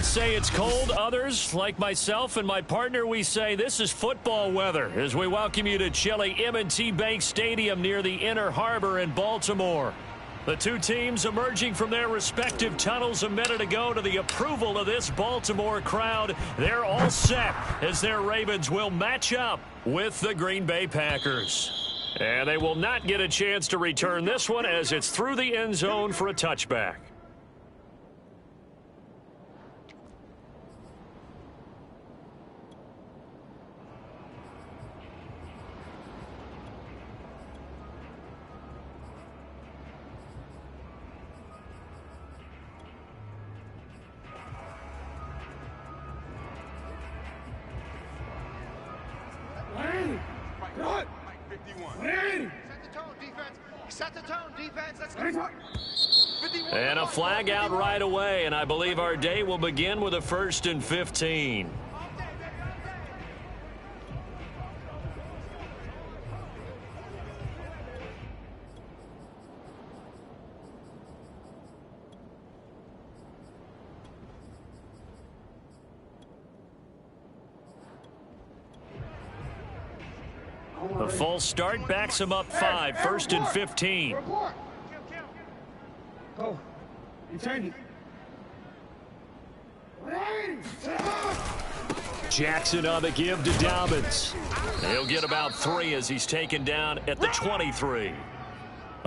say it's cold. Others, like myself and my partner, we say this is football weather as we welcome you to chilly M&T Bank Stadium near the Inner Harbor in Baltimore. The two teams emerging from their respective tunnels a minute ago to the approval of this Baltimore crowd. They're all set as their Ravens will match up with the Green Bay Packers. And they will not get a chance to return this one as it's through the end zone for a touchback. And a flag out right away, and I believe our day will begin with a 1st and 15. The full start backs him up 5, 1st and 15. Go. You change it. Jackson on the give to Dobbins. He'll get about 3 as he's taken down at the 23.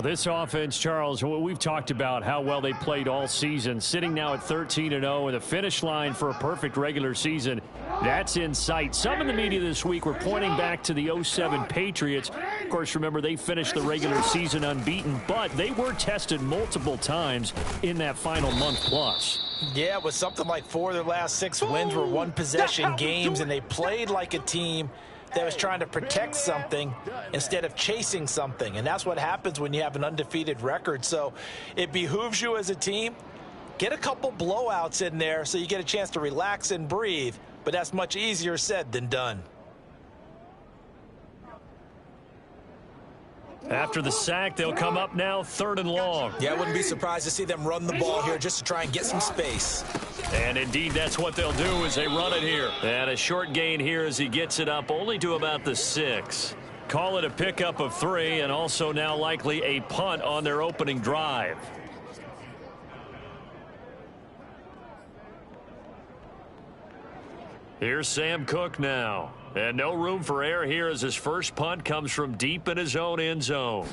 This offense, Charles, we've talked about how well they played all season, sitting now at 13-0 and the finish line for a perfect regular season. That's in sight. Some in the media this week were pointing back to the 07 Patriots. Of course, remember, they finished the regular season unbeaten, but they were tested multiple times in that final month plus. Yeah, it was something like 4 of their last 6 wins were one-possession games, and they played like a team that was trying to protect something instead of chasing something. And that's what happens when you have an undefeated record. So it behooves you as a team, get a couple blowouts in there so you get a chance to relax and breathe. But that's much easier said than done. After the sack, they'll come up now 3rd and long. Yeah, I wouldn't be surprised to see them run the ball here just to try and get some space. And indeed, that's what they'll do as they run it here. And a short gain here as he gets it up only to about the 6. Call it a pickup of 3 and also now likely a punt on their opening drive. Here's Sam Cook now. And no room for error here as his first punt comes from deep in his own end zone.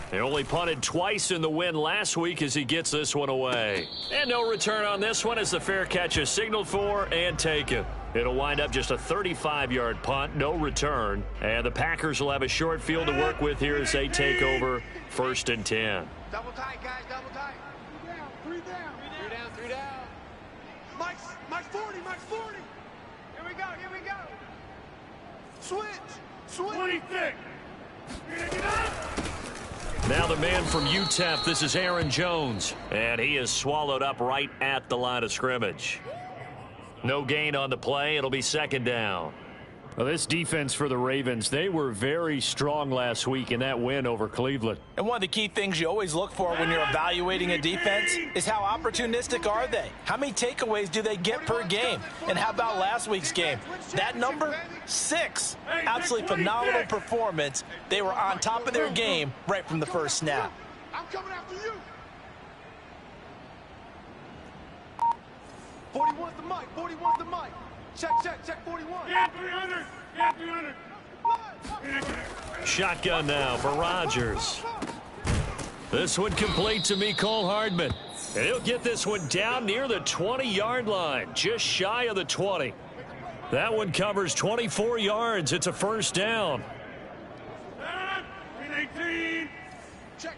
They only punted twice in the win last week as he gets this one away. And no return on this one as the fair catch is signaled for and taken. It'll wind up just a 35-yard punt, no return. And the Packers will have a short field to work with here as they take over 1st and 10. Double tight, guys, double tight. 3 down, 3 down. 3 down, 3 down. Mike's 40, Mike's 40. Here we go, here we go. Switch. 26. Now the man from UTEP, this is Aaron Jones. And he is swallowed up right at the line of scrimmage. No gain on the play. It'll be 2nd down. Well, this defense for the Ravens, they were very strong last week in that win over Cleveland. And one of the key things you always look for when you're evaluating a defense is how opportunistic are they? How many takeaways do they get per game? And how about last week's game? That number, 6. Absolutely phenomenal performance. They were on top of their game right from the first snap. I'm coming after you. 41's the mic, 41's the mic. Check 41. Yeah, 300. Yeah, 300. Shotgun now for Rodgers. This one complete to Mecole Hardman. And he'll get this one down near the 20-yard line, just shy of the 20. That one covers 24 yards. It's a 1st down. 18. Check.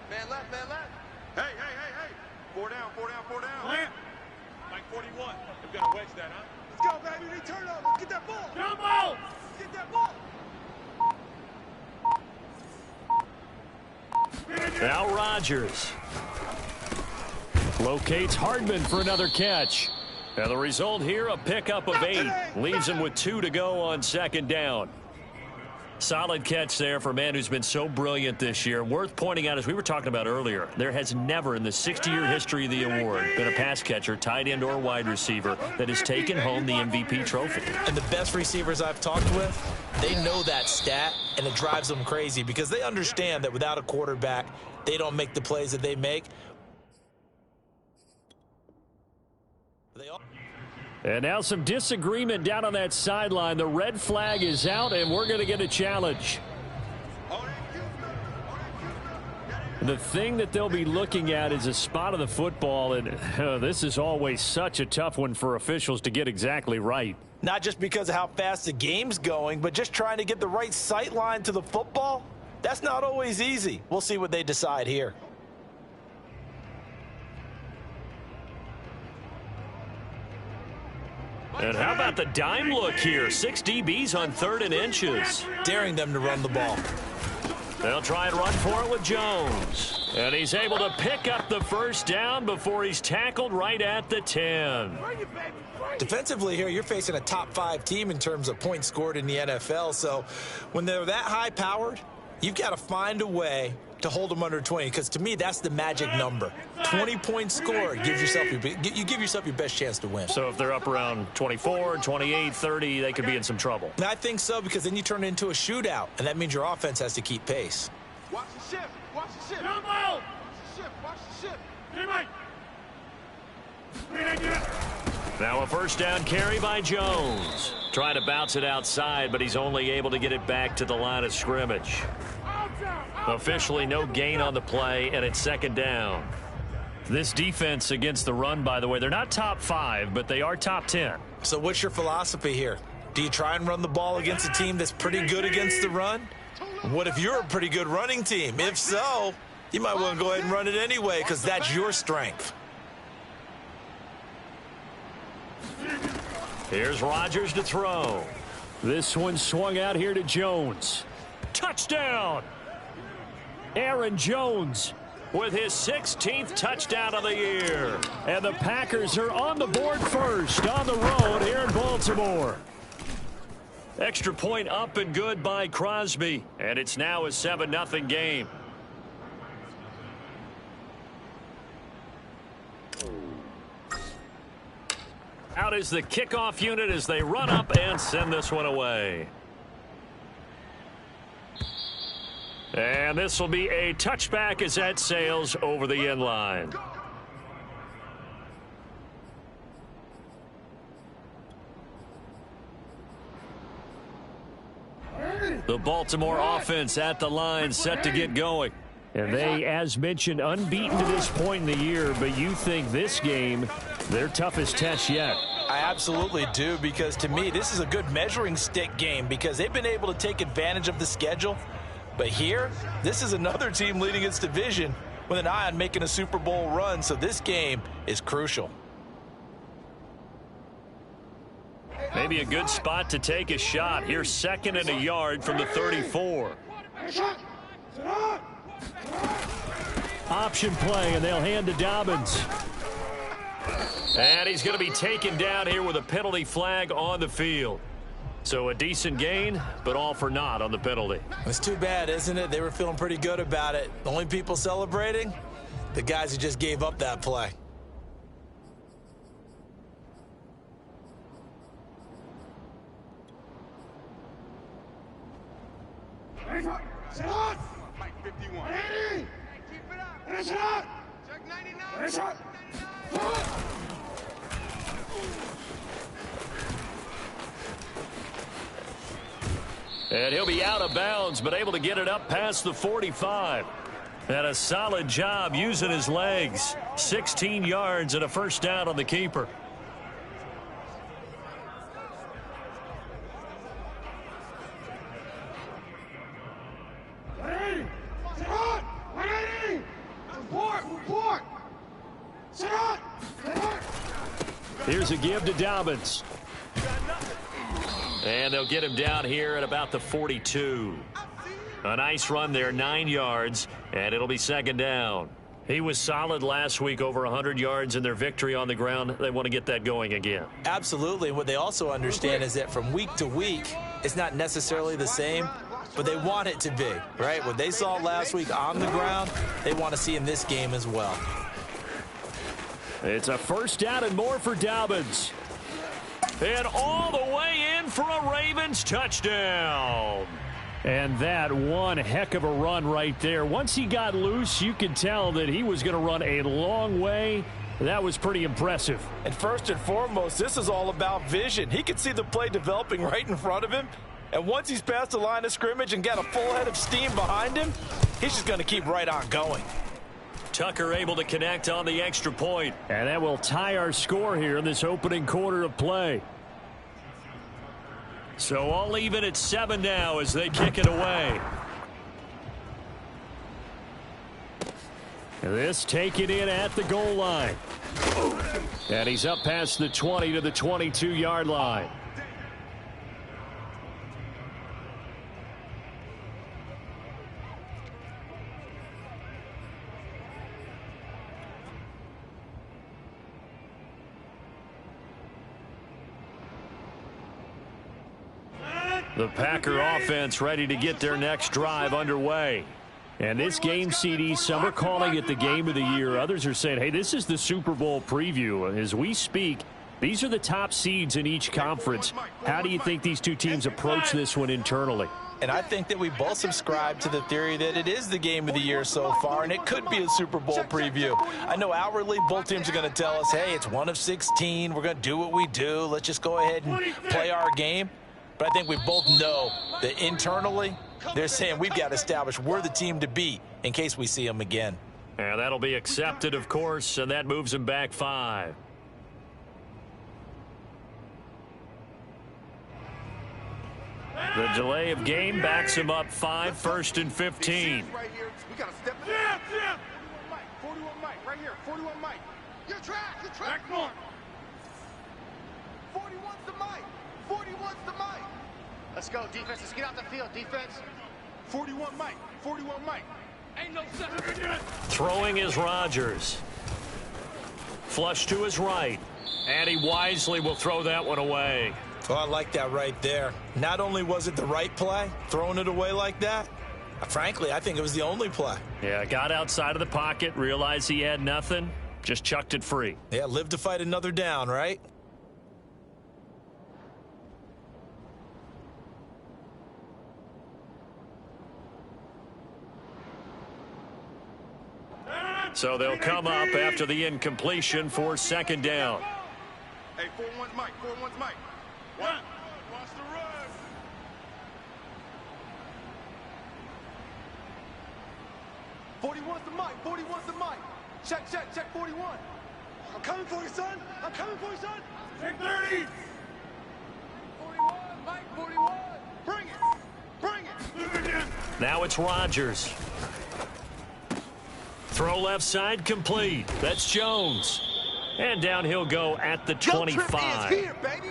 Man left. Hey. 4 down. Plant. Mike 41. We've got to wedge that, huh? Let's go, baby. We turn over. Get that ball. Jumbo. Get that ball. Now Rodgers locates Hardman for another catch. And the result here, a pickup of 8. Leaves him with 2 to go on 2nd down. Solid catch there for a man who's been so brilliant this year. Worth pointing out, as we were talking about earlier, there has never in the 60-year history of the award been a pass catcher, tight end, or wide receiver that has taken home the MVP trophy. And the best receivers I've talked with, they know that stat, and it drives them crazy because they understand that without a quarterback, they don't make the plays that they make. And now some disagreement down on that sideline. The red flag is out, and we're going to get a challenge. The thing that they'll be looking at is a spot of the football, and this is always such a tough one for officials to get exactly right. Not just because of how fast the game's going, but just trying to get the right sight line to the football. That's not always easy. We'll see what they decide here. And how about the dime look here? 6 DBs on 3rd and inches. Daring them to run the ball. They'll try and run for it with Jones. And he's able to pick up the first down before he's tackled right at the 10. Defensively here, you're facing a top 5 team in terms of points scored in the NFL. So when they're that high-powered, you've got to find a way to hold them under 20, because to me, that's the magic number. 20 points scored, you give yourself your best chance to win. So if they're up around 24, 28, 30, they could be in some trouble. And I think so, because then you turn it into a shootout, and that means your offense has to keep pace. Watch the shift. Watch the shift. Jump Watch out. the shift. Watch the shift. Hey, Mike. Now a first down carry by Jones. Trying to bounce it outside, but he's only able to get it back to the line of scrimmage. Officially no gain on the play, and it's 2nd down. This defense against the run, by the way, they're not top 5, but they are top 10. So what's your philosophy here? Do you try and run the ball against a team that's pretty good against the run? What if you're a pretty good running team? If so, you might want to go ahead and run it anyway, because that's your strength. Here's Rodgers to throw. This one swung out here to Jones. Touchdown! Aaron Jones with his 16th touchdown of the year. And the Packers are on the board first on the road here in Baltimore. Extra point up and good by Crosby. And it's now a 7-0 game. Out is the kickoff unit as they run up and send this one away. And this will be a touchback as that sails over the end line. The Baltimore offense at the line, set to get going. And they, as mentioned, unbeaten to this point in the year, but you think this game, their toughest test yet. I absolutely do, because to me, this is a good measuring stick game, because they've been able to take advantage of the schedule. But here, this is another team leading its division with an eye on making a Super Bowl run, so this game is crucial. Maybe a good spot to take a shot. Here's 2nd and a yard from the 34. Option play, and they'll hand to Dobbins. And he's going to be taken down here with a penalty flag on the field. So a decent gain, but all for naught on the penalty. It's too bad, isn't it? They were feeling pretty good about it. The only people celebrating, the guys who just gave up that play. Mike 51. Hey, keep it up. Check 99. Check 99. And he'll be out of bounds, but able to get it up past the 45. And a solid job using his legs. 16 yards and a first down on the keeper. Here's a give to Dobbins. And they'll get him down here at about the 42. A nice run there, 9 yards, and it'll be 2nd down. He was solid last week, over 100 yards in their victory on the ground. They want to get that going again. Absolutely. What they also understand is that from week to week, it's not necessarily the same. but they want it to be, right? What they saw last week on the ground, they want to see in this game as well. It's a first down and more for Dobbins. And all the way in for a Ravens touchdown. And that one heck of a run right there. Once he got loose, you could tell that he was going to run a long way. That was pretty impressive. And first and foremost, this is all about vision. He could see the play developing right in front of him. And once he's past the line of scrimmage and got a full head of steam behind him, he's just going to keep right on going. Tucker able to connect on the extra point. And that will tie our score here in this opening quarter of play. So all even at 7 now as they kick it away. This taken in at the goal line. And he's up past the 20 to the 22-yard line. The Packer offense ready to get their next drive underway. And this game, CD, some are calling it the game of the year. Others are saying, hey, this is the Super Bowl preview. As we speak, these are the top seeds in each conference. How do you think these two teams approach this one internally? And I think that we both subscribe to the theory that it is the game of the year so far, and it could be a Super Bowl preview. I know outwardly both teams are going to tell us, hey, it's 1 of 16. We're going to do what we do. Let's just go ahead and play our game. But I think we both know that internally, they're saying we've got to establish we're the team to beat in case we see them again. And that'll be accepted, of course, and that moves them back 5. The delay of game backs him up 5, 1st and 15. We got to step it up. 41 Mike, right here. 41 Mike. You're track. Come on. 41's the Mike. 41's the Mike. Let's go, defense. Let's get out the field, defense. 41 Mike. 41 Mike. Ain't no second. Throwing is Rodgers. Flush to his right. And he wisely will throw that one away. Oh, I like that right there. Not only was it the right play, throwing it away like that, frankly, I think it was the only play. Yeah, got outside of the pocket, realized he had nothing, just chucked it free. Yeah, live to fight another down, right? So they'll come up after the incompletion for 2nd down. Hey, 4-1's Mike. 4-1's Mike. Watch the run. 41's the Mike. 41's the Mike. Check 41. I'm coming for you, son. Check 30. 41, Mike, 41. Bring it. Now it's Rodgers. Throw left side complete. That's Jones. And down he'll go at the 25. Here, baby.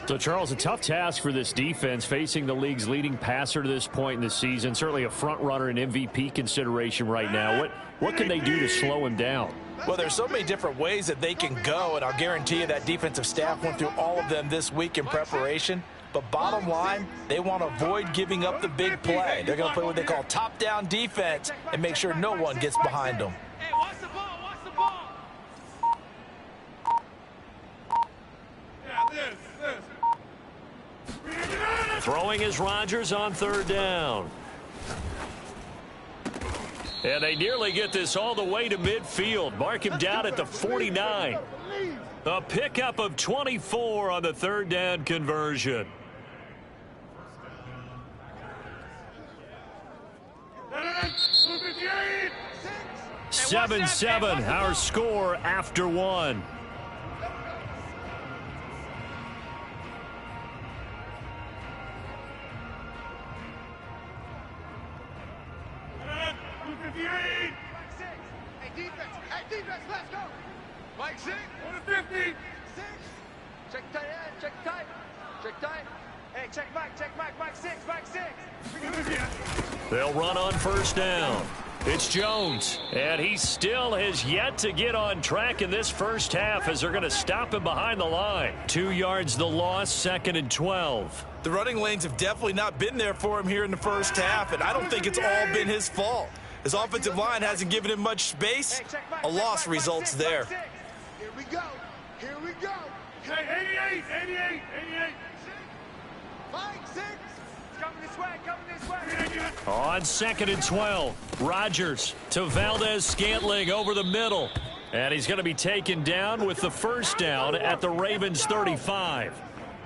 So, Charles, a tough task for this defense facing the league's leading passer to this point in the season. Certainly a front runner in MVP consideration right now. What can they do to slow him down? Well, there's so many different ways that they can go, and I'll guarantee you that defensive staff went through all of them this week in preparation. But bottom line, they want to avoid giving up the big play. They're going to play what they call top-down defense and make sure no one gets behind them. Hey, watch the ball. Yeah, this. Throwing is Rodgers on 3rd down. And they nearly get this all the way to midfield. Mark him down at the 49. A pickup of 24 on the 3rd down conversion. 7-7, our score after 1. Hey, defense, let's go. Mike 6. 150. 6. Check tight end, check tight. Hey, check Mike, Mike 6. They'll run on 1st down. It's Jones, and he still has yet to get on track in this first half as they're going to stop him behind the line. 2 yards the loss, 2nd and 12. The running lanes have definitely not been there for him here in the first half, and I don't think it's all been his fault. His offensive line hasn't given him much space. A loss results there. Here we go. Here we go. Hey, 88, 88, 88. Mike, 6. It's coming this way, coming this way. On 2nd and 12, Rodgers to Valdez-Scantling over the middle. And he's going to be taken down with the first down at the Ravens 35.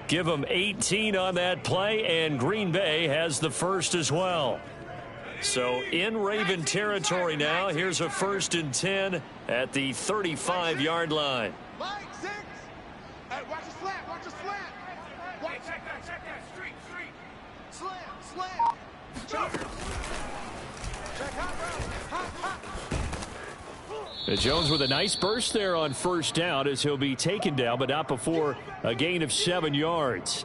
Give him 18 on that play, and Green Bay has the first as well. So in Raven territory now, here's a 1st and 10 at the 35-yard line. Mike, 6. Hey, watch a slant, watch a slant. Watch that, street. Slam. Check hot. Jones with a nice burst there on first down as he'll be taken down, but not before a gain of 7 yards.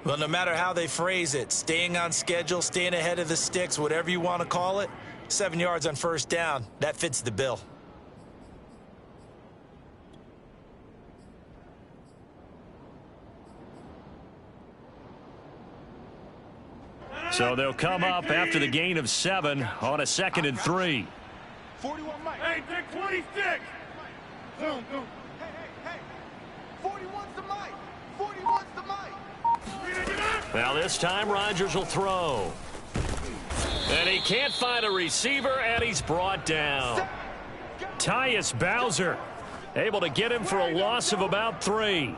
Well, no matter how they phrase it, staying on schedule, staying ahead of the sticks, whatever you want to call it, 7 yards on first down, that fits the bill. So they'll come up after the gain of 7 on a 2nd and 3. 41 Mike. Hey, Dick, 26. Go. Hey. 41's the Mike. 41's the Mike. Now this time Rodgers will throw. And he can't find a receiver, and he's brought down. Tyus Bowser able to get him for a loss of about 3.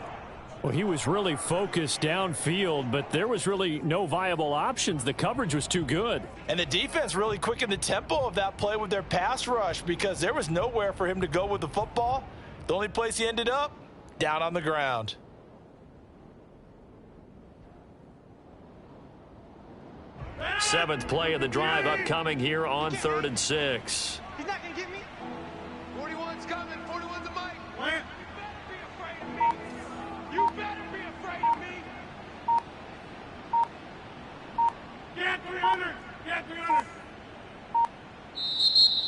Well, he was really focused downfield, but there was really no viable options. The coverage was too good. And the defense really quickened the tempo of that play with their pass rush because there was nowhere for him to go with the football. The only place he ended up, down on the ground. Seventh play of the drive upcoming here on 3rd and 6. He's not going to get me. 41's coming. 41's the Mike. Plant. You better be afraid of me. Get 300. Get 300.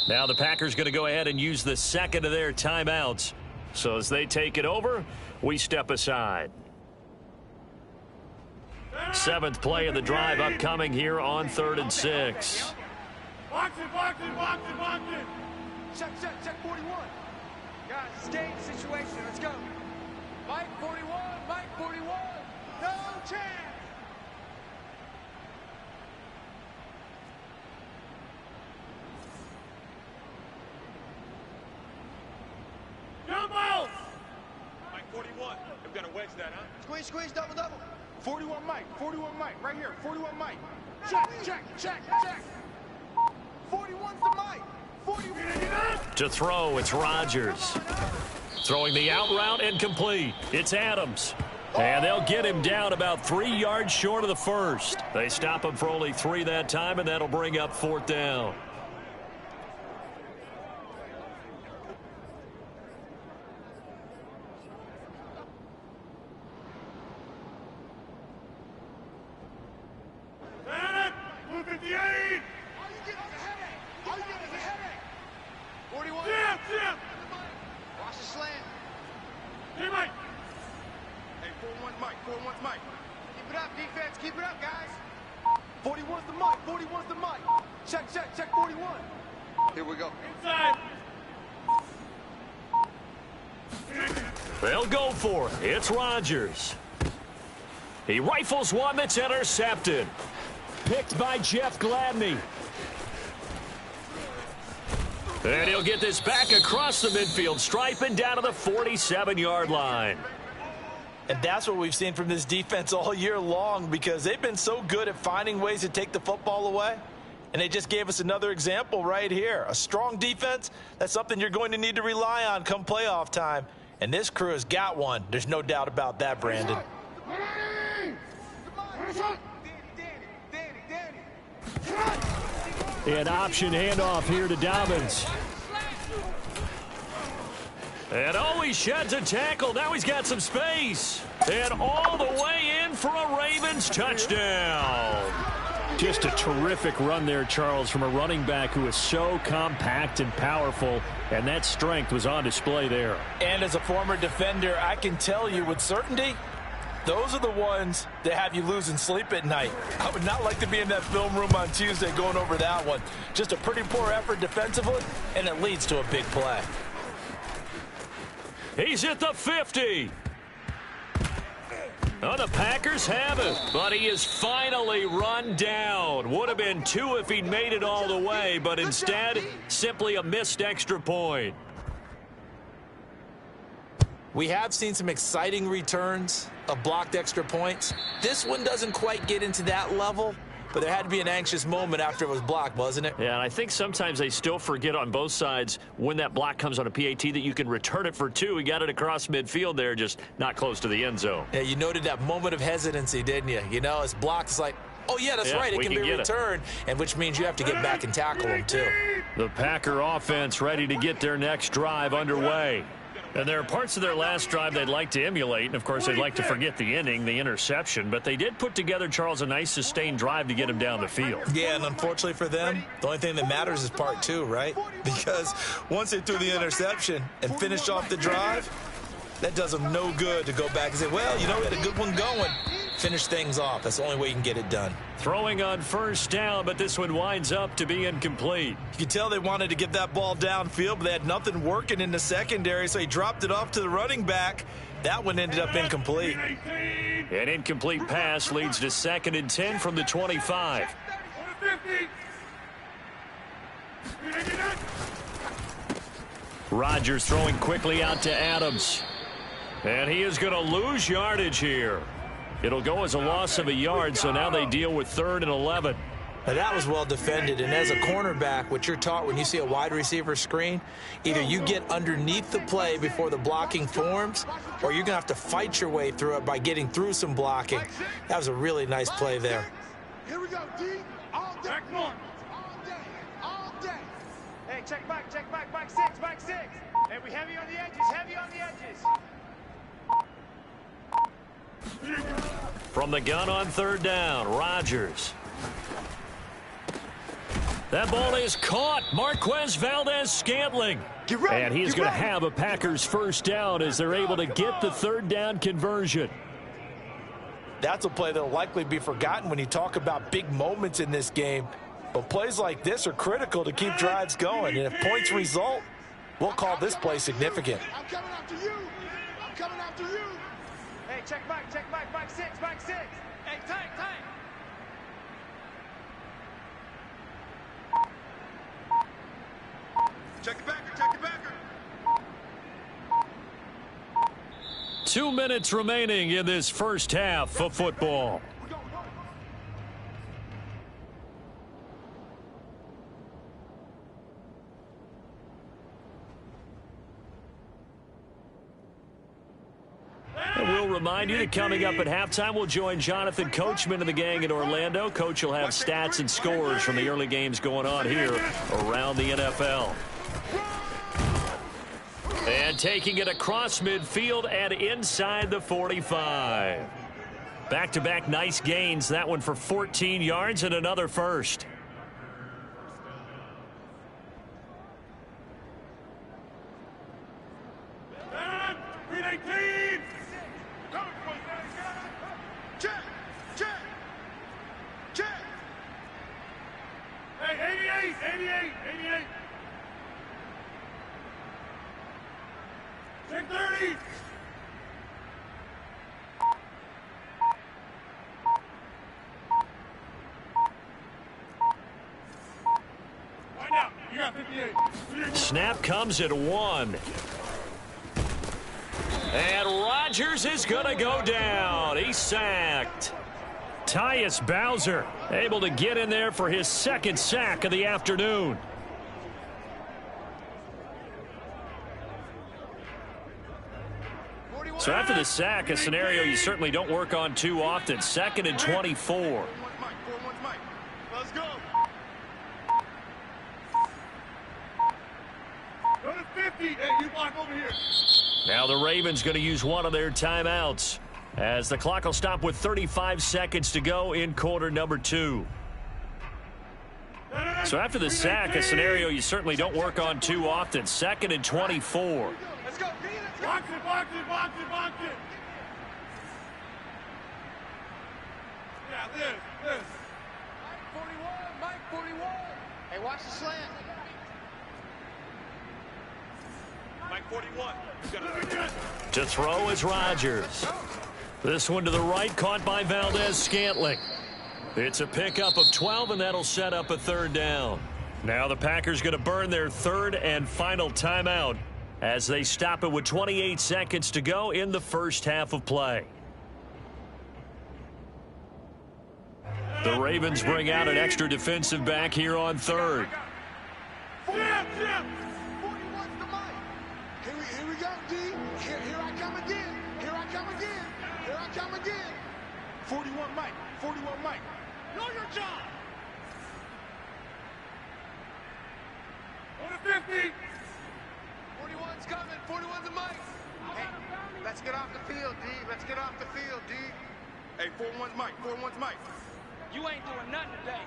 Now the Packers going to go ahead and use the second of their timeouts. So as they take it over, we step aside. 7th play of the drive upcoming here on 3rd and 6. Box it. Check 41. Guys, it's a game situation. Let's go. Mike 41. No chance. Jump out. Mike 41. I'm going to wedge that, huh? Squeeze, double. 41 Mike, right here, 41 Mike. Check. 41's the Mike. 41. To throw, it's Rodgers. Throwing the out route and complete. It's Adams. And they'll get him down about 3 yards short of the first. They stop him for only 3 that time, and that'll bring up 4th down. Blue 58. All you get is a headache. 41. Jim. Watch the slant. Hey, Mike. Hey, 41's Mike. Keep it up, defense. Keep it up, guys. 41's the Mike. Check 41. Here we go. Inside. They'll go for it. It's Rodgers. He rifles one that's intercepted. Picked by Jeff Gladney. And he'll get this back across the midfield stripe and down to the 47-yard line. And that's what we've seen from this defense all year long because they've been so good at finding ways to take the football away. And they just gave us another example right here. A strong defense, that's something you're going to need to rely on come playoff time. And this crew has got one. There's no doubt about that, Brandon. An option handoff here to Dobbins. And he sheds a tackle. Now he's got some space. And all the way in for a Ravens touchdown. Just a terrific run there, Charles, from a running back who is so compact and powerful, and that strength was on display there. And as a former defender, I can tell you with certainty, Those are the ones that have you losing sleep at night. I would not like to be in that film room on Tuesday going over that one. Just a pretty poor effort defensively, and it leads to a big play. He's at the 50. Oh, the Packers have it, but he is finally run down. Would have been 2 if he'd made it all the way, but instead, simply a missed extra point. We have seen some exciting returns of blocked extra points. This one doesn't quite get into that level, but there had to be an anxious moment after it was blocked, wasn't it? Yeah, and I think sometimes they still forget on both sides when that block comes on a PAT that you can return it for 2. He got it across midfield there, just not close to the end zone. Yeah, you noted that moment of hesitancy, didn't you? You know, it's blocked. It's like, oh, yeah, that's right. It can be returned, and which means you have to get back and tackle him, too. The Packer offense ready to get their next drive underway. And there are parts of their last drive they'd like to emulate, and, of course, they'd like to forget the ending, the interception. But they did put together, Charles, a nice sustained drive to get him down the field. Yeah, and unfortunately for them, the only thing that matters is part 2, right? Because once they threw the interception and finished off the drive, that does them no good to go back and say, well, you know, we had a good one going. Finish things off. That's the only way you can get it done. Throwing on first down, but this one winds up to be incomplete. You can tell they wanted to get that ball downfield, but they had nothing working in the secondary, so he dropped it off to the running back. That one ended up incomplete. An incomplete pass leads to 2nd and 10 from the 25. Rodgers throwing quickly out to Adams. And he is going to lose yardage here. It'll go as a loss of a yard, so now they deal with 3rd and 11. Now that was well defended, and as a cornerback, what you're taught when you see a wide receiver screen, either you get underneath the play before the blocking forms, or you're going to have to fight your way through it by getting through some blocking. That was a really nice play there. Here we go, D. All day. All day. All day. Hey, check back, back 6, back 6. Hey, we heavy on the edges, heavy on the edges. From the gun on 3rd down, Rodgers. That ball is caught. Marquez Valdez-Scantling. And he's going to have a Packers first down as they're able to get the 3rd down conversion. That's a play that will likely be forgotten when you talk about big moments in this game. But plays like this are critical to keep drives going. And if points result, we'll call this play significant. I'm coming after you. I'm coming after you. Hey, check back, back 6, back 6. Hey, tight. Check it backer. 2 minutes remaining in this first half of football. And we'll remind you that coming up at halftime, we'll join Jonathan Coachman and the gang in Orlando. Coach will have stats and scores from the early games going on here around the NFL. And taking it across midfield and inside the 45. Back-to-back nice gains. That one for 14 yards and another first. Hey, 88. Check 30. Find out. You got 58. Snap comes at 1. And Rodgers is going to go down. He's sacked. Tyus Bowser able to get in there for his 2nd sack of the afternoon. So after the sack, a scenario you certainly don't work on too often. 2nd and 24. Let's go. Go to 50. Hey, you block over here. Now the Ravens going to use one of their timeouts as the clock will stop with 35 seconds to go in quarter number 2. So after the sack, a scenario you certainly don't work on too often. 2nd and 24. Let's go. Box it. Now this. Mike 41, Mike 41. Hey, watch the slant. Mike 41. You've got to do that. To throw is Rodgers. This one to the right, caught by Valdez-Scantling. It's a pickup of 12, and that'll set up a third down. Now the Packers going to burn their third and final timeout as they stop it with 28 seconds to go in the first half of play. The Ravens bring out an extra defensive back here on third. Here we go, D. Here I come again. Here I come again. Here I come again. 41 Mike. 41 Mike. Know your job. On the 50. 41's coming. 41's a Mike. Hey, let's get off the field, D. Let's get off the field, D. Hey, 41's Mike. 41's Mike. You ain't doing nothing today.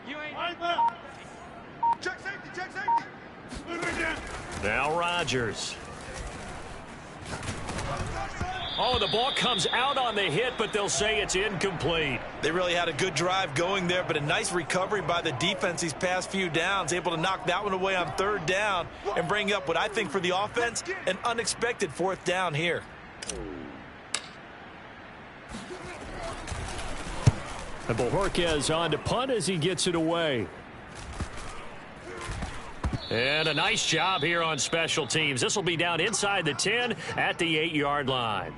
You ain't. Mike left. Check safety. Check safety. Now Rodgers. Oh, the ball comes out on the hit, but they'll say it's incomplete. They really had a good drive going there, but a nice recovery by the defense these past few downs, able to knock that one away on third down and bring up what I think for the offense, an unexpected fourth down here. And Bojorquez on to punt as he gets it away. And a nice job here on special teams. This will be down inside the 10 at the 8-yard line.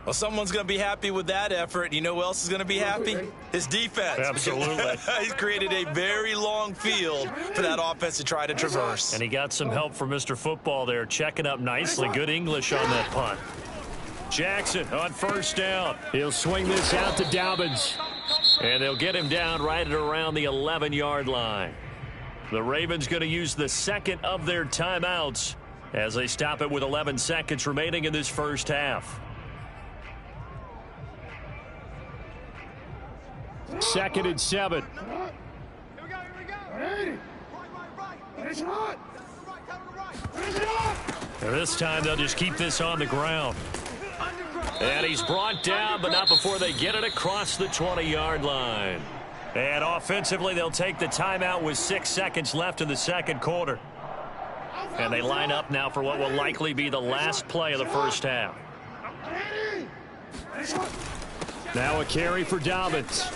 Well, someone's going to be happy with that effort. You know who else is going to be happy? His defense. Absolutely. He's created a very long field for that offense to try to traverse. And he got some help from Mr. Football there, checking up nicely. Good English on that punt. Jackson on first down. He'll swing this out to Dobbins. And they'll get him down right at around the 11-yard line. The Ravens going to use the second of their timeouts as they stop it with 11 seconds remaining in this first half. Second and 7. Here we go. Right. Finish it on. Finish it on. And this time they'll just keep this on the ground. And he's brought down, but not before they get it across the 20-yard line. And offensively, they'll take the timeout with 6 seconds left in the second quarter. And they line up now for what will likely be the last play of the first half. Now a carry for Dobbins.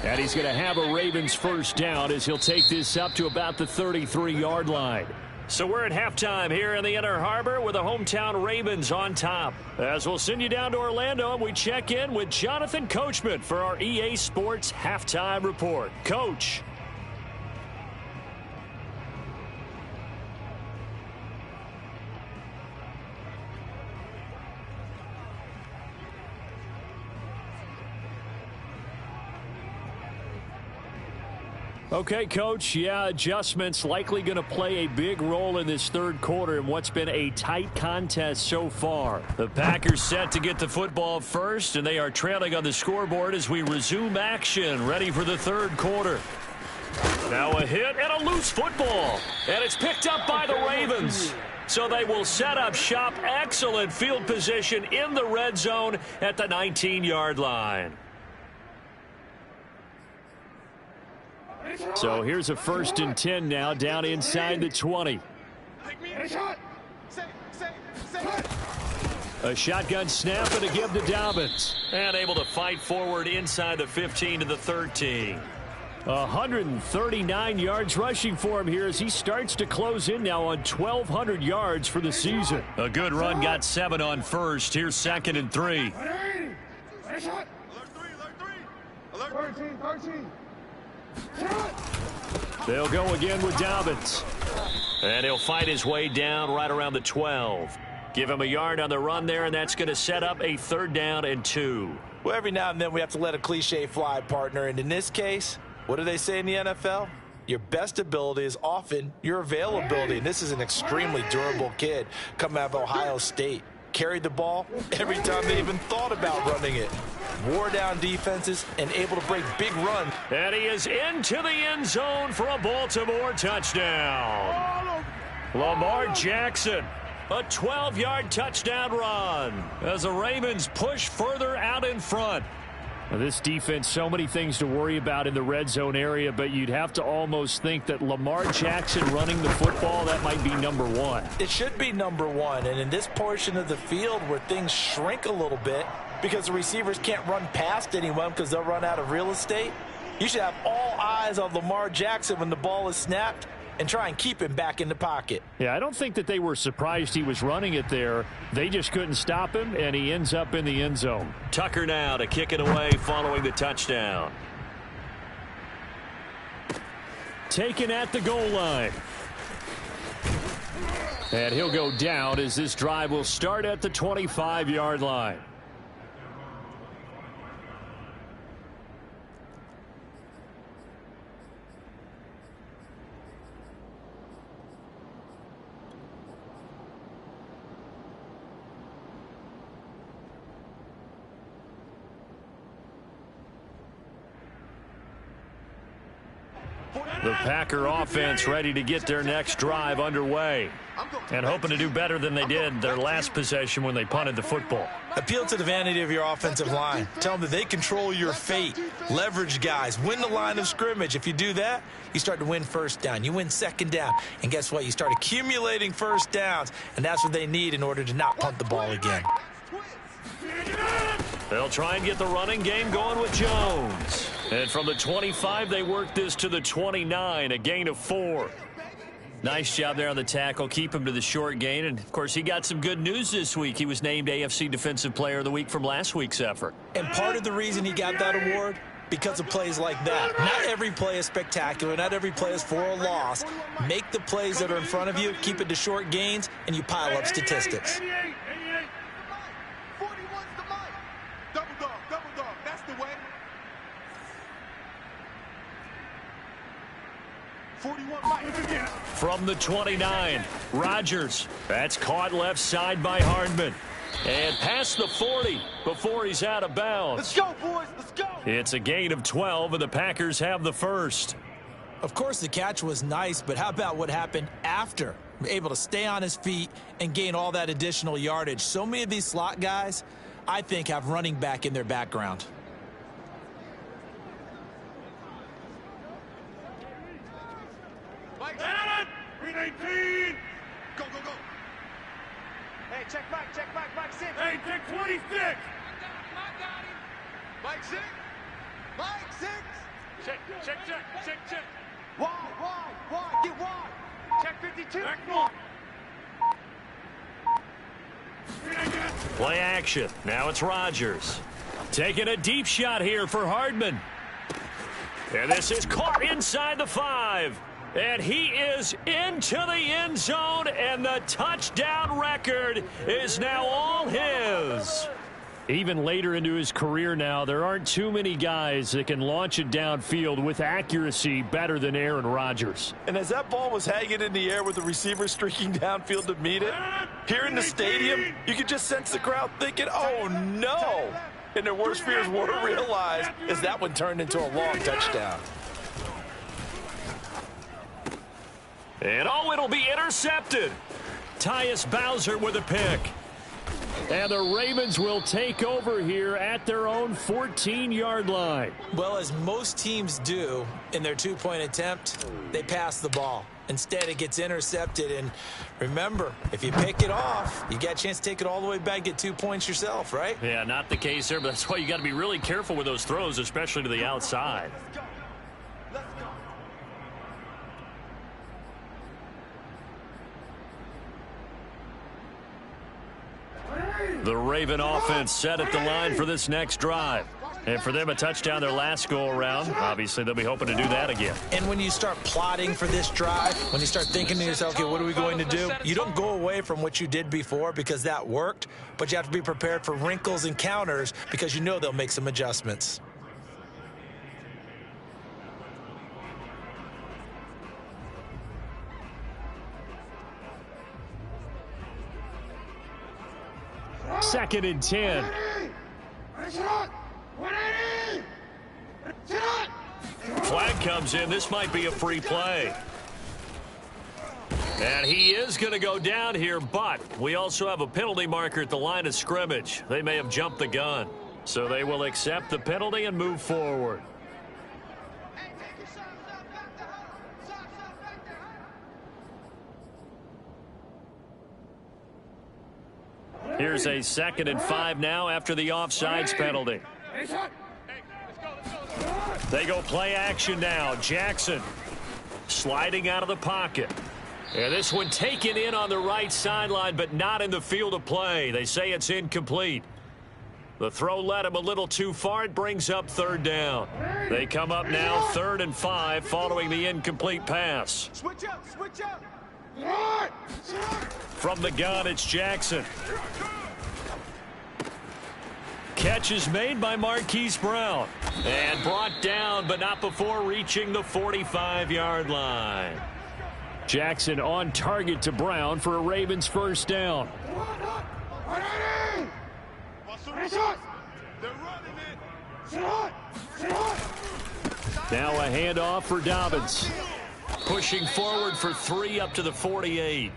And he's going to have a Ravens first down as he'll take this up to about the 33-yard line. So we're at halftime here in the Inner Harbor with the hometown Ravens on top. As we'll send you down to Orlando, and we check in with Jonathan Coachman for our EA Sports Halftime Report. Coach. Okay, Coach, yeah, adjustments likely going to play a big role in this third quarter in what's been a tight contest so far. The Packers set to get the football first, and they are trailing on the scoreboard as we resume action, ready for the third quarter. Now a hit and a loose football, and it's picked up by the Ravens. So they will set up shop. Excellent field position in the red zone at the 19-yard line. So here's a 1st and 10 now down inside the 20. A shotgun snap and a give to Dobbins. And able to fight forward inside the 15 to the 13. 139 yards rushing for him here as he starts to close in now on 1,200 yards for the season. A good run, got 7 on first. Here's 2nd and 3. Alert 13. They'll go again with Dobbins. And he'll fight his way down right around the 12. Give him a yard on the run there, and that's going to set up a 3rd down and 2. Well, every now and then we have to let a cliche fly, partner. And in this case, what do they say in the NFL? Your best ability is often your availability. And this is an extremely durable kid coming out of Ohio State. Carried the ball every time they even thought about running it. Wore down defenses and able to break big runs. And he is into the end zone for a Baltimore touchdown. Lamar Jackson A 12-yard touchdown run as the Ravens push further out in front. Now, this defense, so many things to worry about in the red zone area, but you'd have to almost think that Lamar Jackson running the football, that might be number one. It should be number one, and in this portion of the field where things shrink a little bit because the receivers can't run past anyone because they'll run out of real estate, you should have all eyes on Lamar Jackson when the ball is snapped and try and keep him back in the pocket. Yeah, I don't think that they were surprised he was running it there. They just couldn't stop him, and he ends up in the end zone. Tucker now to kick it away following the touchdown. Taken at the goal line. And he'll go down as this drive will start at the 25-yard line. The Packer offense ready to get their next drive underway and hoping to do better than they did their last possession when they punted the football. Appeal to the vanity of your offensive line. Tell them that they control your fate. Leverage guys. Win the line of scrimmage. If you do that, you start to win first down. You win second down. And guess what? You start accumulating first downs. And that's what they need in order to not punt the ball again. They'll try and get the running game going with Jones. And from the 25, they work this to the 29, a gain of 4. Nice job there on the tackle. Keep him to the short gain. And, of course, he got some good news this week. He was named AFC Defensive Player of the Week from last week's effort. And part of the reason he got that award, because of plays like that. Not every play is spectacular. Not every play is for a loss. Make the plays that are in front of you, keep it to short gains, and you pile up statistics. From the 29, Rodgers. That's caught left side by Hardman. And past the 40 before he's out of bounds. Let's go, boys. Let's go. It's a gain of 12, and the Packers have the first. Of course, the catch was nice, but how about what happened after? Able to stay on his feet and gain all that additional yardage. So many of these slot guys, I think, have running back in their background. Green 18. Go, go, go. Hey, check back, Mike 6. Hey, check 26. Mike 6. Mike 6. Check. Wide. Get wide. Check 52. Back more. Play action. Now it's Rodgers. Taking a deep shot here for Hardman. And this is caught inside the 5. And he is into the end zone, and the touchdown record is now all his. Even later into his career now, there aren't too many guys that can launch it downfield with accuracy better than Aaron Rodgers. And as that ball was hanging in the air with the receiver streaking downfield to meet it, here in the stadium, you could just sense the crowd thinking, oh, no. And their worst fears were realized as that one turned into a long touchdown. And, oh, it'll be intercepted. Tyus Bowser with a pick. And the Ravens will take over here at their own 14-yard line. Well, as most teams do in their two-point attempt, they pass the ball. Instead, it gets intercepted. And remember, if you pick it off, you got a chance to take it all the way back, get 2 points yourself, right? Yeah, not the case there, but that's why you got to be really careful with those throws, especially to the outside. The Raven offense set at the line for this next drive. And for them, a touchdown their last go-around. Obviously, they'll be hoping to do that again. And when you start plotting for this drive, when you start thinking to yourself, okay, what are we going to do? You don't go away from what you did before because that worked, but you have to be prepared for wrinkles and counters because you know they'll make some adjustments. Second and 10. Flag comes in. This might be a free play. And he is going to go down here, but we also have a penalty marker at the line of scrimmage. They may have jumped the gun. So they will accept the penalty and move forward. Here's a 2nd and 5 now after the offsides penalty. They go play action now. Jackson sliding out of the pocket. And this one taken in on the right sideline, but not in the field of play. They say it's incomplete. The throw led him a little too far. It brings up 3rd down. They come up now 3rd and 5 following the incomplete pass. Switch up, switch up. From the gun, it's Jackson. Catch is made by Marquise Brown. And brought down, but not before reaching the 45-yard line. Jackson on target to Brown for a Ravens 1st down. Now a handoff for Dobbins. Pushing forward for 3 up to the 48.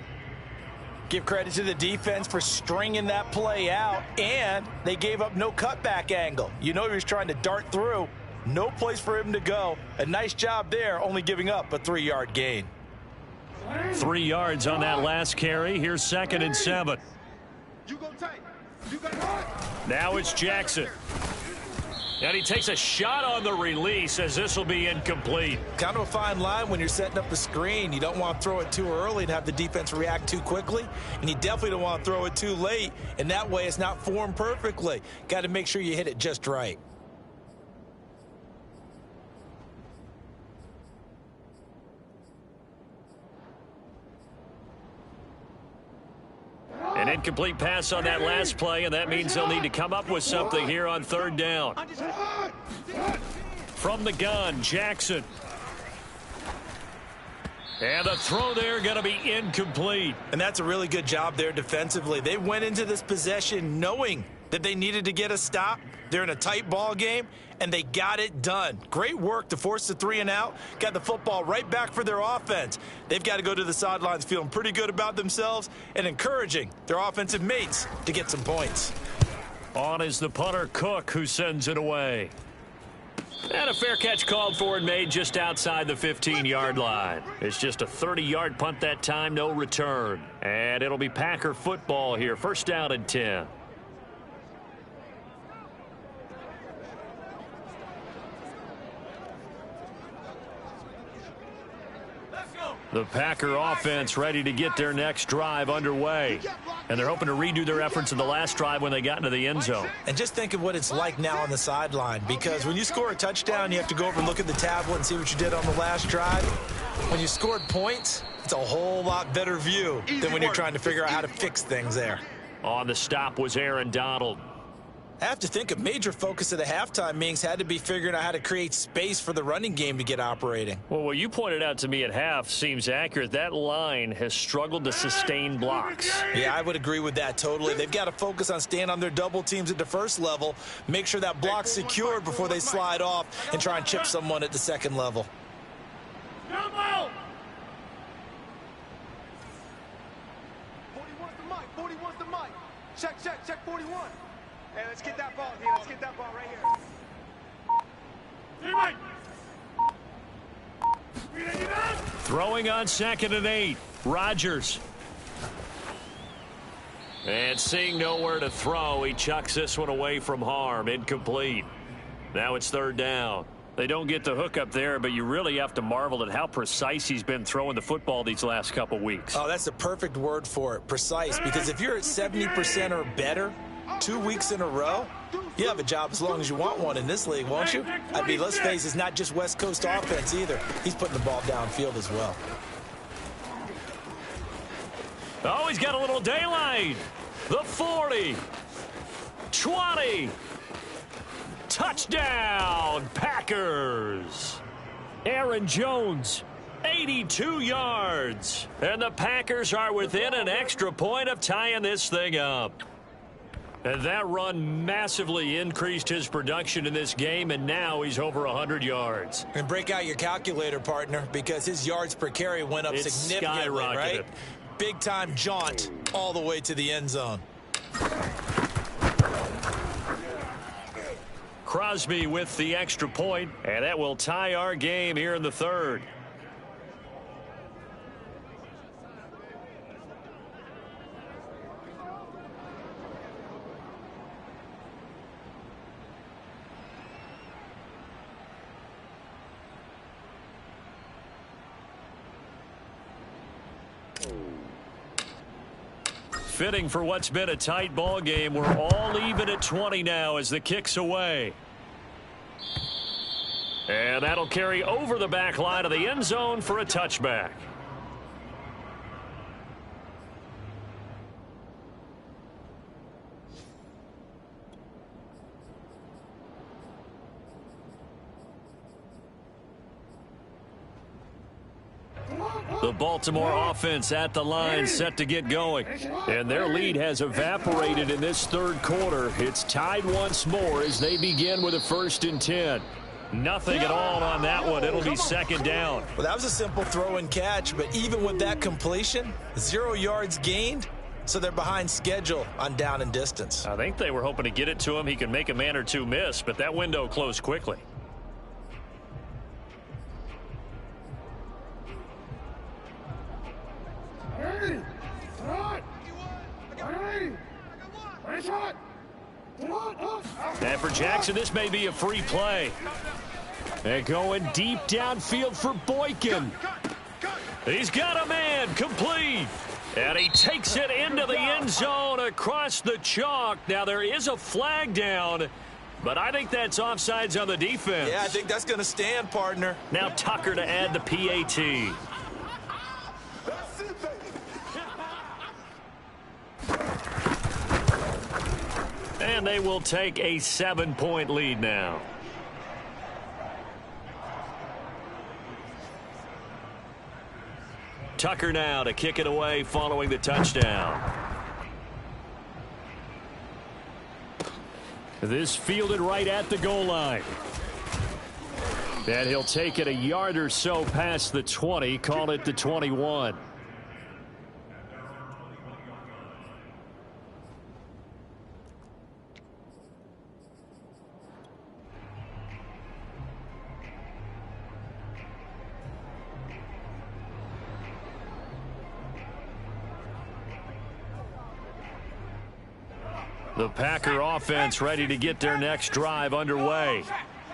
Give credit to the defense for stringing that play out, and they gave up no cutback angle. You know he was trying to dart through. No place for him to go. A nice job there, only giving up a 3-yard gain. 3 yards on that last carry. Here's 2nd and 7. You go tight. You got it. Now it's Jackson. And he takes a shot on the release as this will be incomplete. Kind of a fine line when you're setting up the screen. You don't want to throw it too early and have the defense react too quickly. And you definitely don't want to throw it too late. And that way it's not formed perfectly. Got to make sure you hit it just right. An incomplete pass on that last play, and that means they'll need to come up with something here on 3rd down. From the gun, Jackson. And the throw there going to be incomplete. And that's a really good job there defensively. They went into this possession knowing that they needed to get a stop. They're in a tight ball game, and they got it done. Great work to force the 3 and out. Got the football right back for their offense. They've got to go to the sidelines feeling pretty good about themselves and encouraging their offensive mates to get some points. On is the punter, Cook, who sends it away. And a fair catch called for and made just outside the 15-yard line. It's just a 30-yard punt that time, no return. And it'll be Packer football here, 1st down and 10. The Packer offense ready to get their next drive underway. And they're hoping to redo their efforts in the last drive when they got into the end zone. And just think of what it's like now on the sideline, because when you score a touchdown, you have to go over and look at the tablet and see what you did on the last drive. When you scored points, it's a whole lot better view than when you're trying to figure out how to fix things there. On the stop was Aaron Donald. I have to think a major focus of the halftime meetings had to be figuring out how to create space for the running game to get operating. Well, what you pointed out to me at half seems accurate. That line has struggled to sustain blocks. Yeah, I would agree with that totally. They've got to focus on staying on their double teams at the first level, make sure that block's secured before they slide off and try and chip someone at the second level. 41's the mic. 41's the mic. Check 41. Hey, let's get that ball here. Let's get that ball right here. Throwing on 2nd and 8. Rodgers. And seeing nowhere to throw, he chucks this one away from harm. Incomplete. Now it's 3rd down. They don't get the hook up there, but you really have to marvel at how precise he's been throwing the football these last couple weeks. Oh, that's the perfect word for it, precise, because if you're at 70% or better 2 weeks in a row, you have a job as long as you want one in this league, won't you? I mean, let's face it, it's not just West Coast offense either. He's putting the ball downfield as well. Oh, he's got a little daylight. The 40. 20. Touchdown, Packers. Aaron Jones, 82 yards. And the Packers are within an extra point of tying this thing up. And that run massively increased his production in this game, and now he's over 100 yards. And break out your calculator, partner, because his yards per carry went up significantly, right? Big-time jaunt all the way to the end zone. Crosby with the extra point, and that will tie our game here in the third. Fitting for what's been a tight ball game. We're all even at 20 now as the kick's away. And that'll carry over the back line of the end zone for a touchback. The Baltimore offense at the line, set to get going. And their lead has evaporated in this third quarter. It's tied once more as they begin with a 1st and 10. Nothing at all on that one. It'll be 2nd down. Well, that was a simple throw and catch, but even with that completion, 0 yards gained, so they're behind schedule on down and distance. I think they were hoping to get it to him. He could make a man or two miss, but that window closed quickly. And for Jackson, this may be a free play. They're going deep downfield for Boykin. He's got a man, complete. And he takes it into the end zone across the chalk. Now, there is a flag down, but I think that's offsides on the defense. Yeah, I think that's going to stand, partner. Now Tucker to add the PAT. And they will take a 7-point lead now. Tucker now to kick it away following the touchdown. This fielded right at the goal line. And he'll take it a yard or so past the 20, call it the 21. The Packer offense ready to get their next drive underway.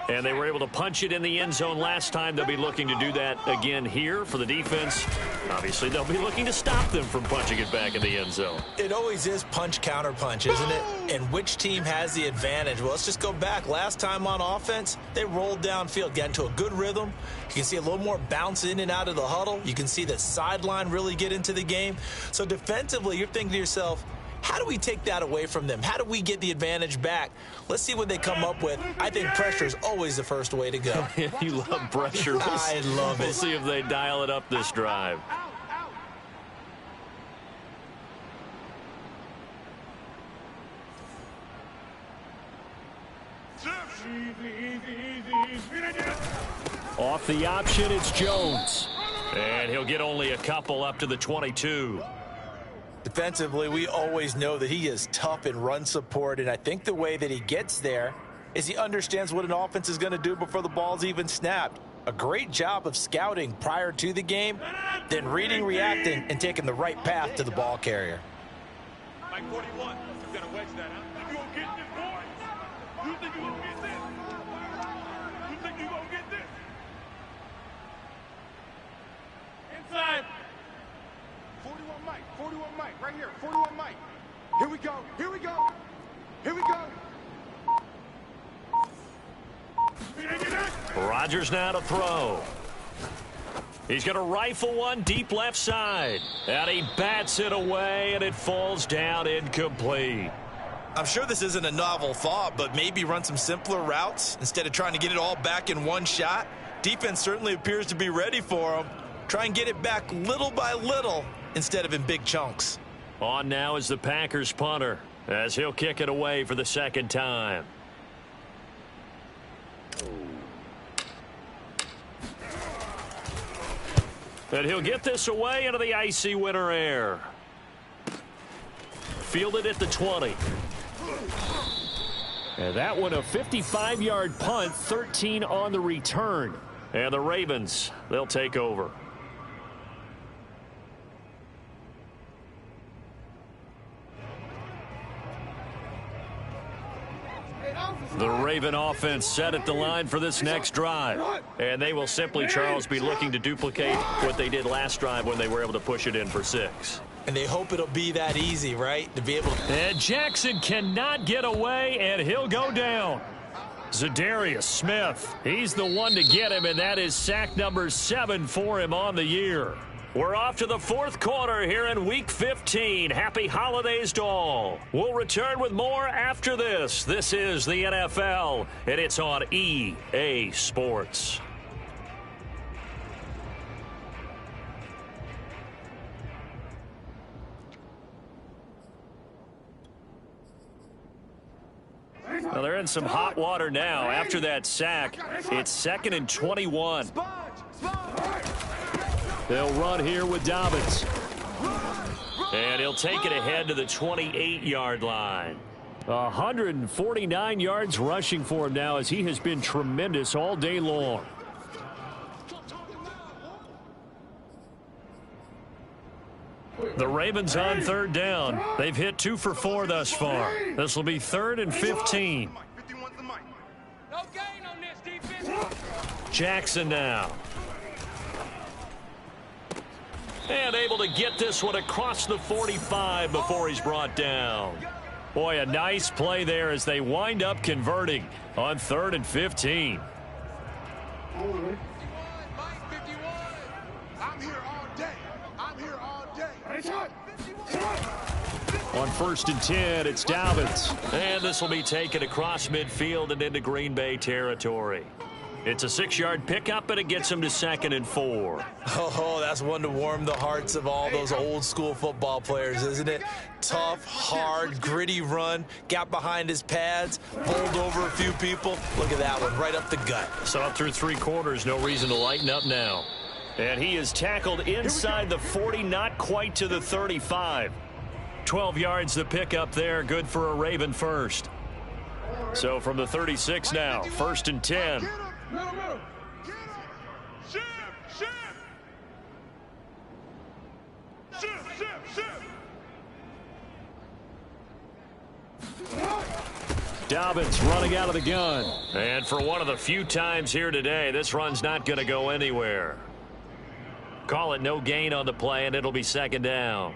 And they were able to punch it in the end zone last time. They'll be looking to do that again here for the defense. Obviously, they'll be looking to stop them from punching it back in the end zone. It always is punch, counter punch, isn't it? And which team has the advantage? Well, let's just go back. Last time on offense, they rolled downfield, got into a good rhythm. You can see a little more bounce in and out of the huddle. You can see the sideline really get into the game. So defensively, you're thinking to yourself, how do we take that away from them? How do we get the advantage back? Let's see what they come up with. I think pressure is always the first way to go. You love pressure. I love it. We'll see if they dial it up this drive. Off the option, it's Jones. And he'll get only a couple up to the 22. Defensively, we always know that he is tough in run support, and I think the way that he gets there is he understands what an offense is going to do before the ball's even snapped. A great job of scouting prior to the game, then reading, reacting, and taking the right path to the ball carrier. Mike 41, you've got to wedge that, huh? You gonna get this, boy? You think you gonna get this? You think you gonna get this? Inside. 41 Mike, right here, 41 Mike. Here we go, here we go, here we go. Rodgers now to throw. He's going to rifle one deep left side. And he bats it away, and it falls down incomplete. I'm sure this isn't a novel thought, but maybe run some simpler routes instead of trying to get it all back in one shot. Defense certainly appears to be ready for him. Try and get it back little by little instead of in big chunks. On now is the Packers punter. as he'll kick it away for the second time. And he'll get this away into the icy winter air. Fielded at the 20. And that one a 55-yard punt, 13 on the return. And the Ravens, they'll take over. The Raven offense set at the line for this next drive. And they will simply, Charles, be looking to duplicate what they did last drive when they were able to push it in for 6. And they hope it'll be that easy, right? To be able to... And Jackson cannot get away, and he'll go down. Zadarius Smith, he's the one to get him, and that is sack number 7 for him on the year. We're off to the fourth quarter here in Week 15. Happy holidays to all. We'll return with more after this. This is the NFL, and it's on EA Sports. Well, they're in some hot water now. After that sack, it's 2nd and 21. They'll run here with Dobbins. And he'll take it ahead to the 28-yard line. 149 yards rushing for him now, as he has been tremendous all day long. The Ravens on 3rd down. They've hit 2 for 4 thus far. This will be 3rd and 15. Jackson now. And able to get this one across the 45 before he's brought down. Boy, a nice play there as they wind up converting on 3rd and 15. On 1st and 10, it's Dobbins. And this will be taken across midfield and into Green Bay territory. It's a 6-yard pickup, and it gets him to 2nd and 4. Oh, that's one to warm the hearts of all those old-school football players, isn't it? Tough, hard, gritty run, got behind his pads, bowled over a few people. Look at that one, right up the gut. So up through 3 quarters, no reason to lighten up now. And he is tackled inside the 40, not quite to the 35. 12 yards the pickup there, good for a Raven first. So from the 36 now, 1st and 10. Dobbins running out of the gun. And for one of the few times here today, this run's not going to go anywhere. Call it no gain on the play, and it'll be 2nd down.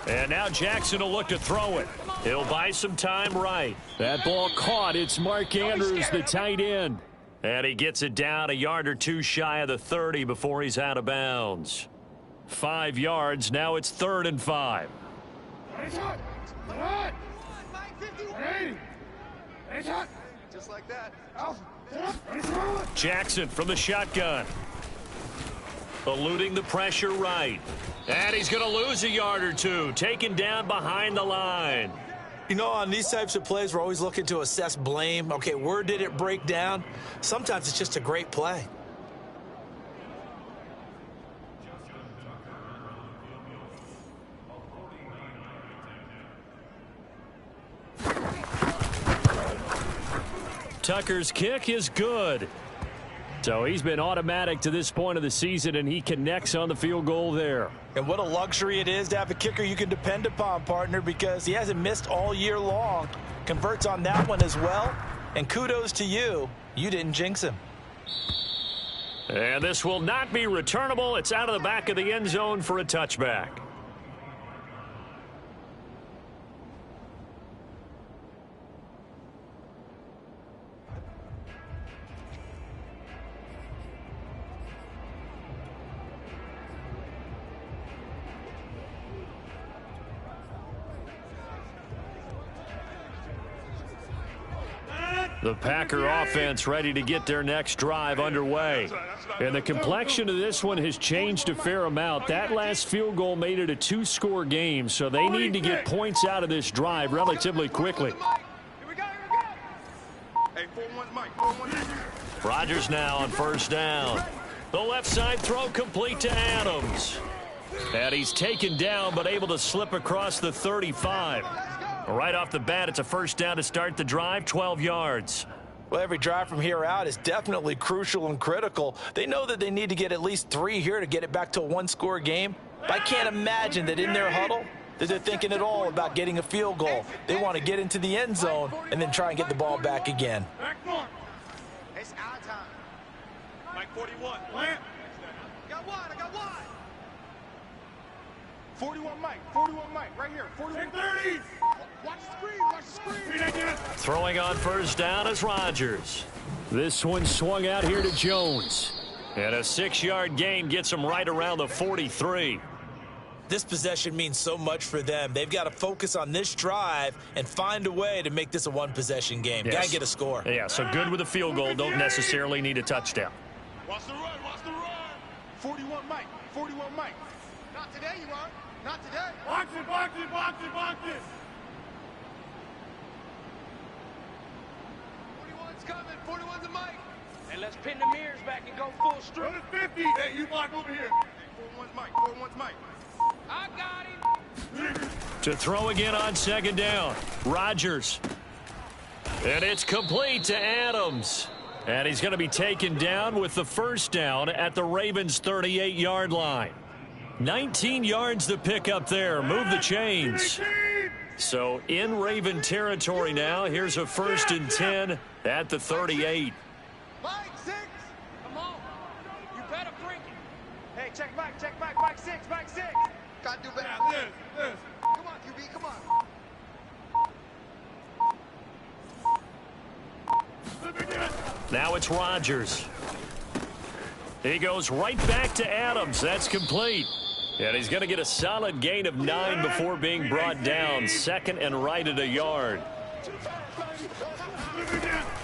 And now Jackson will look to throw it. He'll buy some time right. That ball caught. It's Mark Andrews, the tight end. And he gets it down a yard or 2 shy of the 30 before he's out of bounds. 5 yards. Now it's 3rd and 5. Just like that. Jackson from the shotgun. Eluding the pressure right. And he's going to lose a yard or 2. Taken down behind the line. You know, on these types of plays, we're always looking to assess blame. Okay, where did it break down? Sometimes it's just a great play. Tucker's kick is good. So he's been automatic to this point of the season, and he connects on the field goal there. And what a luxury it is to have a kicker you can depend upon, partner, because he hasn't missed all year long. Converts on that one as well. And kudos to you. You didn't jinx him. And this will not be returnable. It's out of the back of the end zone for a touchback. The Packer offense ready to get their next drive underway. And the complexion of this one has changed a fair amount. That last field goal made it a 2-score game, so they need to get points out of this drive relatively quickly. Rodgers now on first down. The left side throw complete to Adams. And he's taken down but able to slip across the 35. Right off the bat, it's a first down to start the drive, 12 yards. Well, every drive from here out is definitely crucial and critical. They know that they need to get at least 3 here to get it back to a one-score game. But I can't imagine that in their huddle that they're thinking at all about getting a field goal. They want to get into the end zone and then try and get the ball back again. It's our time. Mike 41. I got wide. 41 Mike. 41 Mike. Right here. 41. 30. Watch the screen. Throwing on first down is Rodgers. This one swung out here to Jones. And a 6-yard gain gets him right around the 43. This possession means so much for them. They've got to focus on this drive and find a way to make this a one-possession game. Yes. Got to get a score. Yeah, so good with a field goal. Don't necessarily need a touchdown. Watch the run. 41 Mike. 41 Mike. Not today, you are. Not today. Box it. 41's coming. 41's a Mike. And let's pin the mirrors back and go full strip. 50. Hey, you block over here. 41's Mike. 41's Mike. I got him. To throw again on second down. Rodgers. And it's complete to Adams. And he's going to be taken down with the first down at the Ravens' 38-yard line. 19 yards to pick up there. Move the chains. So in Raven territory now. Here's a 1st and 10 at the 38. Mike 6. Come on. You better bring it. Hey, check Mike. Mike 6. Gotta do better. This. Come on, QB. Come on. Now it's Rodgers. He goes right back to Adams. That's complete. And he's going to get a solid gain of 9 before being brought down. 2nd and right at a yard.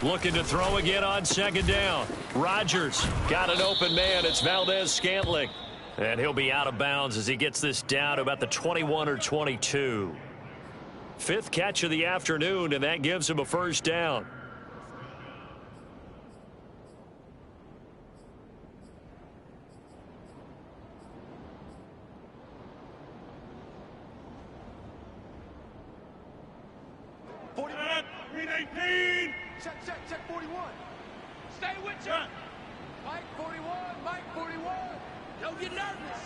Looking to throw again on second down. Rodgers got an open man. It's Valdez-Scantling. And he'll be out of bounds as he gets this down to about the 21 or 22. 5th catch of the afternoon, and that gives him a first down. Check 41. Stay with you. Mike 41. Don't get nervous.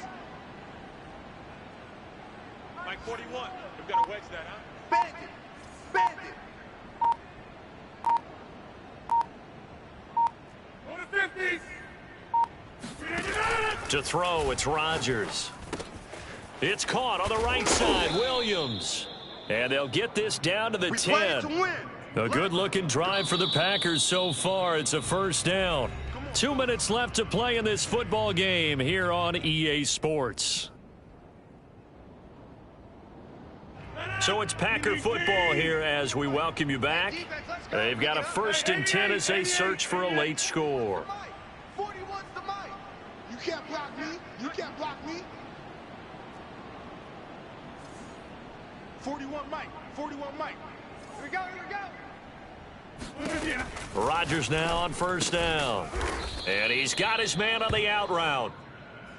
Mike 41. We've got to wedge that, huh? Bandit. On the 50. To throw, it's Rodgers. It's caught on the right side. Williams. And they'll get this down to the 10. To win. A good-looking drive for the Packers so far. It's a first down. 2 minutes left to play in this football game here on EA Sports. So it's Packer football here as we welcome you back. They've got a 1st and 10 as they search for a late score. 41's the Mike. You can't block me. 41 Mike. Here we go. Rodgers now on first down. And he's got his man on the out route.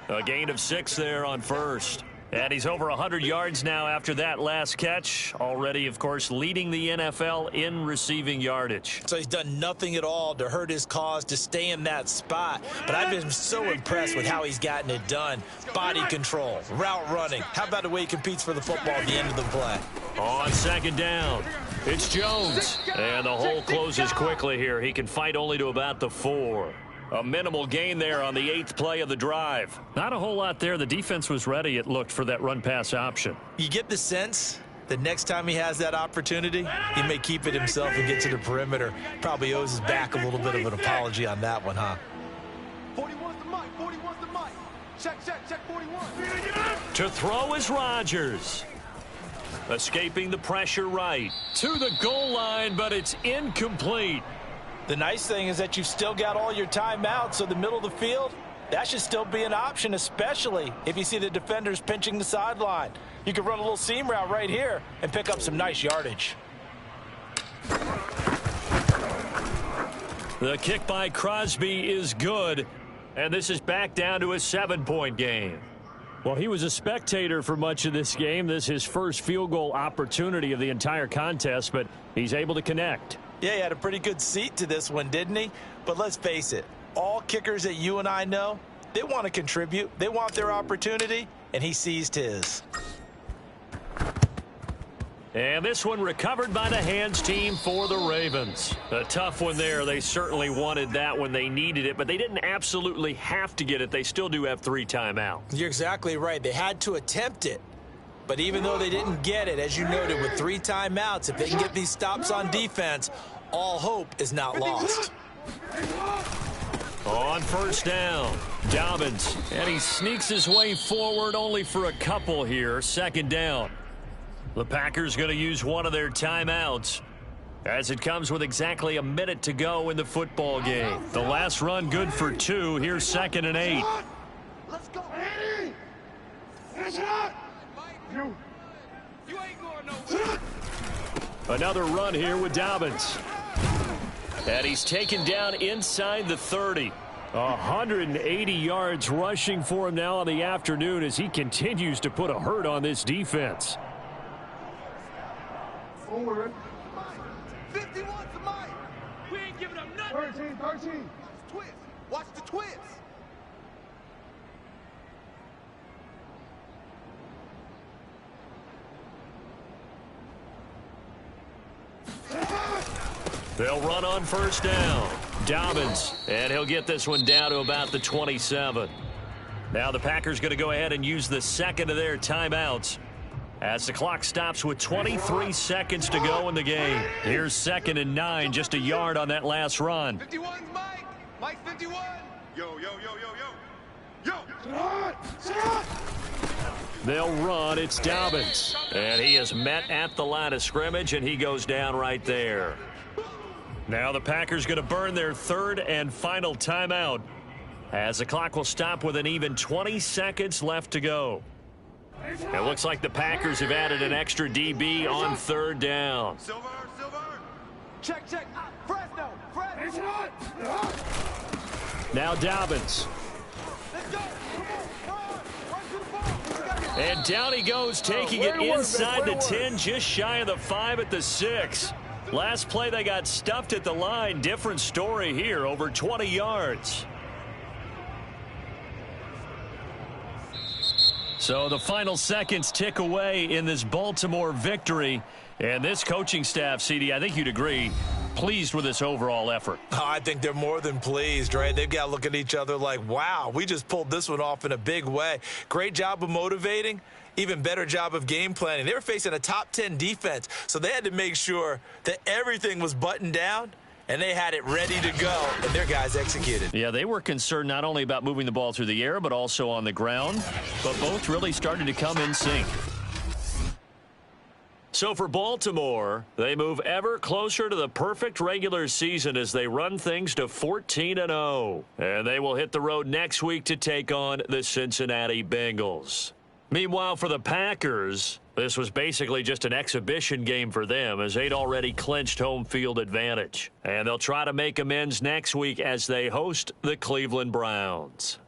A gain of 6 there on first. And he's over 100 yards now after that last catch. Already, of course, leading the NFL in receiving yardage. So he's done nothing at all to hurt his cause to stay in that spot. But I've been so impressed with how he's gotten it done. Body control, route running. How about the way he competes for the football at the end of the play? On second down, it's Jones. And the hole closes quickly here. He can fight only to about the 4. A minimal gain there on the 8th play of the drive. Not a whole lot there. The defense was ready, it looked, for that run-pass option. You get the sense that next time he has that opportunity, he may keep it himself and get to the perimeter. Probably owes his back a little bit of an apology on that one, huh? 41's the Mike. Check 41. To throw is Rodgers. Escaping the pressure right. To the goal line, but it's incomplete. The nice thing is that you've still got all your timeouts, so the middle of the field, that should still be an option, especially if you see the defenders pinching the sideline. You can run a little seam route right here and pick up some nice yardage. The kick by Crosby is good, and this is back down to a 7-point game. Well, he was a spectator for much of this game. This is his first field goal opportunity of the entire contest, but he's able to connect. Yeah, he had a pretty good seat to this one, didn't he? But let's face it, all kickers that you and I know, they want to contribute. They want their opportunity, and he seized his. And this one recovered by the hands team for the Ravens. A tough one there. They certainly wanted that when they needed it, but they didn't absolutely have to get it. They still do have 3 timeouts. You're exactly right. They had to attempt it. But even though they didn't get it, as you noted, with 3 timeouts, if they can get these stops on defense, all hope is not lost. On first down, Dobbins, and he sneaks his way forward only for a couple here. 2nd down. The Packers going to use one of their timeouts as it comes with exactly a minute to go in the football game. The last run good for 2. Here's 2nd and 8. Let's go, Eddie! Finish it up! You ain't going nowhere. Another run here with Dobbins. And he's taken down inside the 30. 180 yards rushing for him now on the afternoon as he continues to put a hurt on this defense. Forward. 51's the mic. We ain't giving up nothing. 13. Twist. Watch the twist. They'll run on first down. Dobbins, and he'll get this one down to about the 27. Now the Packers going to go ahead and use the 2nd of their timeouts as the clock stops with 23 seconds to go in the game. Here's 2nd and 9, just a yard on that last run. 51's Mike. Mike 51. Yo. They'll run. It's Dobbins. And he is met at the line of scrimmage, and he goes down right there. Now the Packers going to burn their 3rd and final timeout as the clock will stop with an even 20 seconds left to go. It looks like the Packers have added an extra DB on 3rd down. Silver. Check. Fresno. Now Dobbins. Let's go. Come on. Run to the ball. And down he goes, taking it inside the 10, just shy of the 5 at the 6. Last play, they got stuffed at the line. Different story here, over 20 yards. So the final seconds tick away in this Baltimore victory. And this coaching staff, CD, I think you'd agree, pleased with this overall effort. I think they're more than pleased, right? They've got to look at each other like, wow, we just pulled this one off in a big way. Great job of motivating. Even better job of game planning. They were facing a top 10 defense, so they had to make sure that everything was buttoned down, and they had it ready to go, and their guys executed. Yeah, they were concerned not only about moving the ball through the air, but also on the ground, but both really started to come in sync. So for Baltimore, they move ever closer to the perfect regular season as they run things to 14-0. And they will hit the road next week to take on the Cincinnati Bengals. Meanwhile, for the Packers, this was basically just an exhibition game for them as they'd already clinched home field advantage. And they'll try to make amends next week as they host the Cleveland Browns.